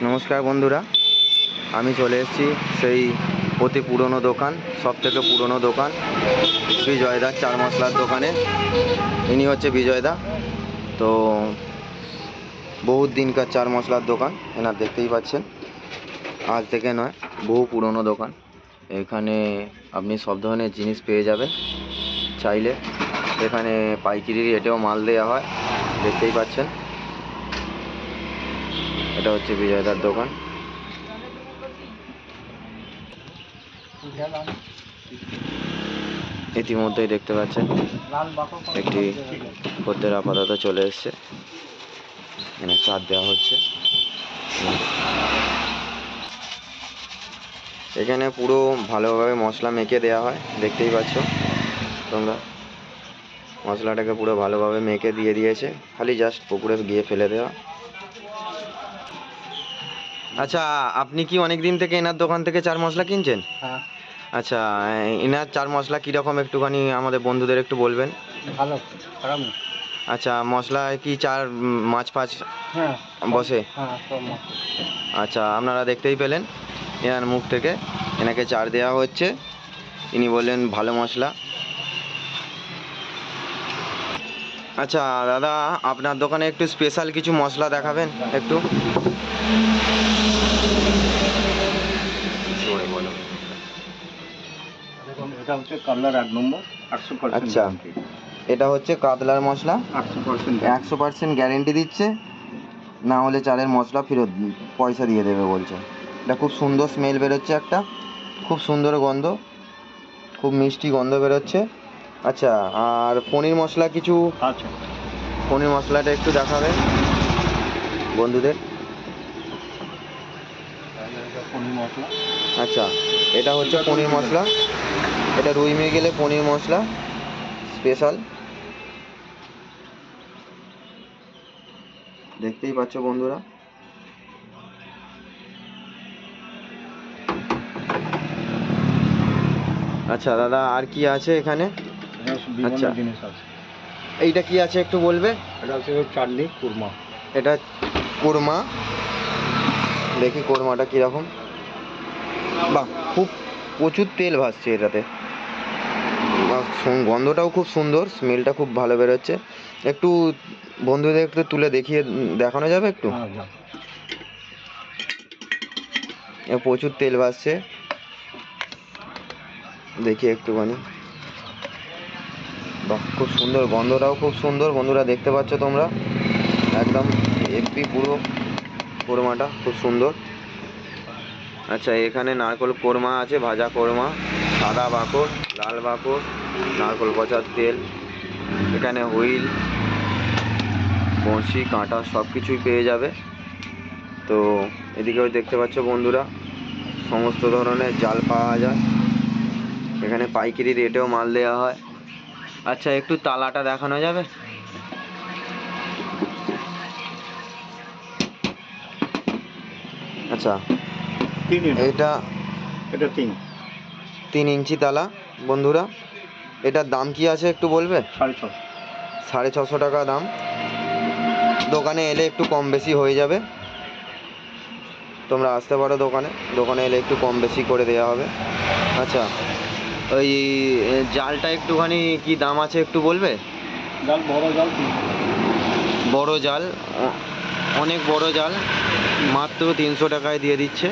নমস্কার বন্ধুরা, আমি চলে এসেছি সেই অতি পুরনো দোকান, সবথেকে পুরনো দোকান বিজয়দার চার মশলার দোকানে। ইনি হচ্ছে বিজয়দা। তো বহুত দিনকার চার মশলার দোকান, এনার দেখতেই পাচ্ছেন, আজ থেকে নয়, বহু পুরনো দোকান। এখানে আপনি সব ধরনের জিনিস পেয়ে যাবেন চাইলে। এখানে পাইকারি রেটেও মাল দেওয়া হয়, দেখতেই পাচ্ছেন। এটা হচ্ছে বিজয়দার দোকান। ইতিমধ্যেই দেখতে পাচ্ছেন একটি খদ্দের আপাতত চলে এসছে, এখানে চাট দেওয়া হচ্ছে। এখানে পুরো ভালোভাবে মশলা মেখে দেওয়া হয়, দেখতেই পাচ্ছ তোমরা। মশলাটাকে পুরো ভালোভাবে মেখে দিয়ে দিয়েছে, খালি জাস্ট পুকুরে গিয়ে ফেলে দেওয়া। আচ্ছা, আপনি কি অনেক দিন থেকে এনার দোকান থেকে চার মশলা কিনছেন? হ্যাঁ। আচ্ছা, এনার চার মশলা কীরকম একটুখানি আমাদের বন্ধুদের একটু বলবেন। ভালো, খারাপ না। আচ্ছা, মশলায় কি চার মাছ ফাছ হ্যাঁ বসে? হ্যাঁ, সব মাছ। আচ্ছা, আপনারা দেখতেই পেলেন এনার মুখ থেকে, এনাকে চার দেওয়া হচ্ছে। ইনি বললেন ভালো মশলা। আচ্ছা দাদা, আপনার দোকানে একটু স্পেশাল কিছু মশলা দেখাবেন একটু। দেখুন, এটা হচ্ছে কাতলার 1 নম্বর, 800%। আচ্ছা, এটা হচ্ছে কাতলার মশলা, 800%। 100% গ্যারেন্টি দিচ্ছে, না হলে চালের মশলা ফেরত পয়সা দিয়ে দেবে বলছে। এটা খুব সুন্দর স্মেল বেরোচ্ছে, একটা খুব সুন্দর গন্ধ, খুব মিষ্টি গন্ধ বেরোচ্ছে। আচ্ছা, আর পনির মশলা কিছু? আচ্ছা, পনির মশলাটা একটু দেখাবেন বন্ধুদের। পনির মশলা। আচ্ছা, এটা হচ্ছে পনির মশলা, এটা রুই মৃগেলে পনির মশলা স্পেশাল, দেখতেই পাচ্ছ বন্ধুরা। আচ্ছা দাদা, আর কি আছে এখানে? আচ্ছা, জিনিস আছে। এইটা কি আছে একটু বলবে? এটা হচ্ছে চাটনি কুরমা। এটা কোরমা, দেখি কোরমাটা কীরকম। বাহ, খুব প্রচুর তেল ভাসছে এটাতে, গন্ধটাও খুব সুন্দর, স্মেলটা খুব ভালো বেরোচ্ছে। একটু বন্ধুদের একটু তুলে দেখানো যাবে একটু? প্রচুর তেল ভাসছে, দেখি একটুখানি। বাহ, খুব সুন্দর, গন্ধটাও খুব সুন্দর বন্ধুরা, দেখতে পাচ্ছ তোমরা, একদম এমপি পুরো কোরমাটা খুব সুন্দর। আচ্ছা, এখানে নারকোল কোরমা আছে, ভাজা কোরমা, সাদা বাকর, লাল বাকর, নারকোল পচার তেল, এখানে হুইল, বড়শি, কাঁটা সব কিছুই পেয়ে যাবে। তো এদিকেও দেখতে পাচ্ছ বন্ধুরা, সমস্ত ধরনের জাল পাওয়া যায় এখানে, পাইকারি রেটেও মাল দেওয়া হয়। আচ্ছা, একটু তালাটা দেখানো যাবে? আচ্ছা, এটা 3 ইঞ্চি তালা বন্ধুরা। এটার দাম কি আছে একটু বলবে? 650 টাকা দাম। দোকানে এলে একটু কম বেশি হয়ে যাবে, তোমরা আসতে পারো দোকানে এলে একটু কম বেশি করে দেওয়া হবে। আচ্ছা, ওই জালটা একটুখানি কি দাম আছে একটু বলবে? বড় জাল, অনেক বড় জাল, মাত্র 300 টাকায় দিয়ে দিচ্ছে,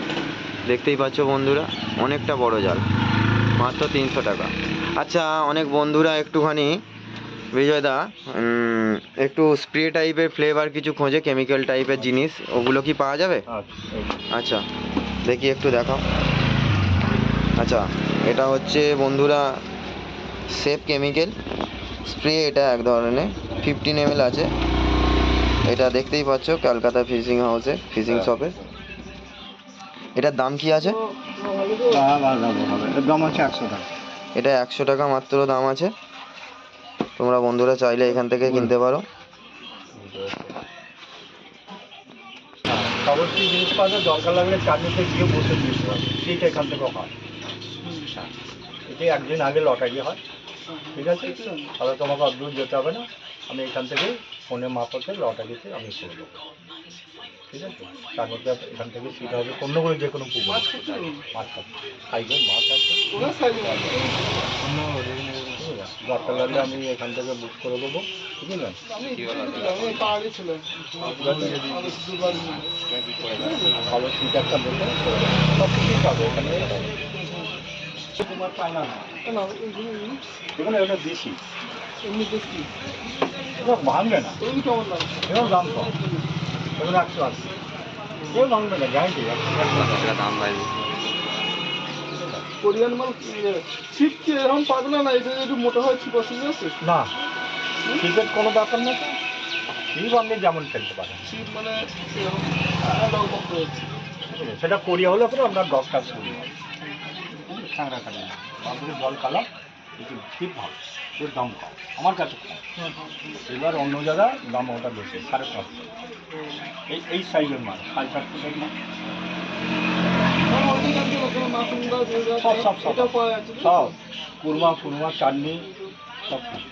দেখতেই পাচ্ছ বন্ধুরা, অনেকটা বড় জাল, মাত্র 300 টাকা। আচ্ছা, অনেক বন্ধুরা একটুখানি বিজয়দা একটু স্প্রে টাইপের ফ্লেভার কিছু খোঁজে, কেমিক্যাল টাইপের জিনিস, ওগুলো কি পাওয়া যাবে? আচ্ছা, দেখি একটু দেখাও। আচ্ছা, এটা হচ্ছে বন্ধুরা সেফ কেমিক্যাল স্প্রে, এটা এক ধরনের 15 ml আছে। এটা দেখতেই পাচ্ছ কলকাতা ফিশিং হাউসে, ফিশিং শপে। এটার দাম কি আছে? এটা 100 টাকা মাত্র দাম আছে, তোমরা বন্ধুরা চাইলে এখান থেকে কিনতে পারো। জিনিস পাওয়া যায়, দরকার লাগলে চাটনিতে গিয়ে বসে দিতে পারবে, সেইটা এখান থেকে হয়। এটি একদিন আগে লটারি হয়, ঠিক আছে? তাহলে তোমাকে দূর যেতে হবে না, আমি এখান থেকে ফোনে মাপাতে লটারিতে আমি করে দেবো, ঠিক আছে? তার মধ্যে এখান থেকে সেটা হবে অন্য করে যে কোনো পুকুর মাছ খাবে, সাইজের মাছ আছে, দরকার লাগলে আমি এখান থেকে বুক করে দেবো, ঠিক আছে? ভালো সিট একটা দেখে সব কিছুই পাবে এখানে। তোমার চায়না না, এখানে ওটা দেশি, এটা ভাঙবে না, এরকম দাম কম, এগুলো 180, কেউ ভাঙবে না, গ্যারান্টি। দাম ভাই কোরিয়ান মাল ছিপ কি এরকম পাতলা না, এটা একটু মোটা হয় ছিপ অসুবিধা আছে? না, ছিপের কোনো ব্যাপার না, তো ছিপ আপনি যেমন ফেলতে পারেন, ছিপ মানে এরকম লকবক রয়েছে। ঠিক আছে? সেটা কোরিয়া হলে পরে আপনার ডকটা করি ঠান্ডা কাটে না, বাঁকুড়ে জল কালা, কিন্তু ছিপ ভালো, এর দাম কম, আমার কাছে কম। এবার অন্য জায়গায় দাম ওটা বেশি, 550, এই সাইজের মাছ 4.5 ফুটের মাছ, সব সব সব এটা পাওয়া যাচ্ছে সব কুরমা ফুরমা চাটনি সব কিছু।